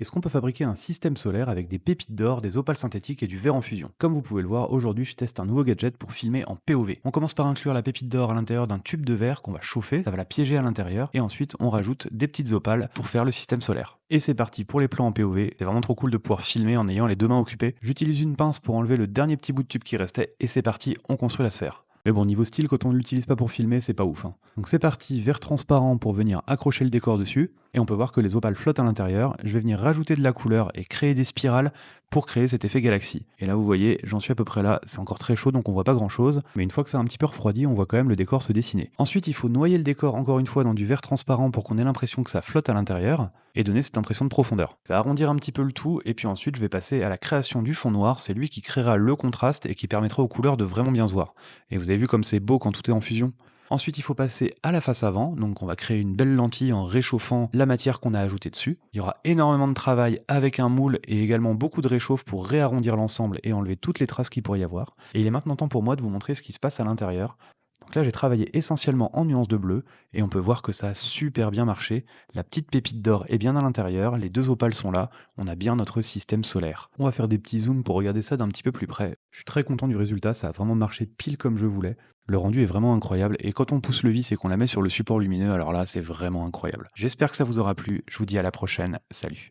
Est-ce qu'on peut fabriquer un système solaire avec des pépites d'or, des opales synthétiques et du verre en fusion? Comme vous pouvez le voir, aujourd'hui je teste un nouveau gadget pour filmer en POV. On commence par inclure la pépite d'or à l'intérieur d'un tube de verre qu'on va chauffer, ça va la piéger à l'intérieur, et ensuite on rajoute des petites opales pour faire le système solaire. Et c'est parti pour les plans en POV, c'est vraiment trop cool de pouvoir filmer en ayant les deux mains occupées. J'utilise une pince pour enlever le dernier petit bout de tube qui restait, et c'est parti, on construit la sphère. Mais bon, niveau style, quand on ne l'utilise pas pour filmer, c'est pas ouf, hein. Donc c'est parti, verre transparent pour venir accrocher le décor dessus. Et on peut voir que les opales flottent à l'intérieur. Je vais venir rajouter de la couleur et créer des spirales pour créer cet effet galaxie. Et là, vous voyez, j'en suis à peu près là. C'est encore très chaud, donc on voit pas grand chose. Mais une fois que ça a un petit peu refroidi, on voit quand même le décor se dessiner. Ensuite, il faut noyer le décor encore une fois dans du verre transparent pour qu'on ait l'impression que ça flotte à l'intérieur et donner cette impression de profondeur. Je vais arrondir un petit peu le tout et puis ensuite je vais passer à la création du fond noir. C'est lui qui créera le contraste et qui permettra aux couleurs de vraiment bien se voir. Et vous avez vu comme c'est beau quand tout est en fusion? Ensuite, il faut passer à la face avant, donc on va créer une belle lentille en réchauffant la matière qu'on a ajoutée dessus. Il y aura énormément de travail avec un moule et également beaucoup de réchauffe pour réarrondir l'ensemble et enlever toutes les traces qu'il pourrait y avoir. Et il est maintenant temps pour moi de vous montrer ce qui se passe à l'intérieur. Donc là, j'ai travaillé essentiellement en nuances de bleu et on peut voir que ça a super bien marché. La petite pépite d'or est bien à l'intérieur, les deux opales sont là, on a bien notre système solaire. On va faire des petits zooms pour regarder ça d'un petit peu plus près. Je suis très content du résultat, ça a vraiment marché pile comme je voulais. Le rendu est vraiment incroyable et quand on pousse le vis et qu'on la met sur le support lumineux, alors là, c'est vraiment incroyable. J'espère que ça vous aura plu, je vous dis à la prochaine, salut.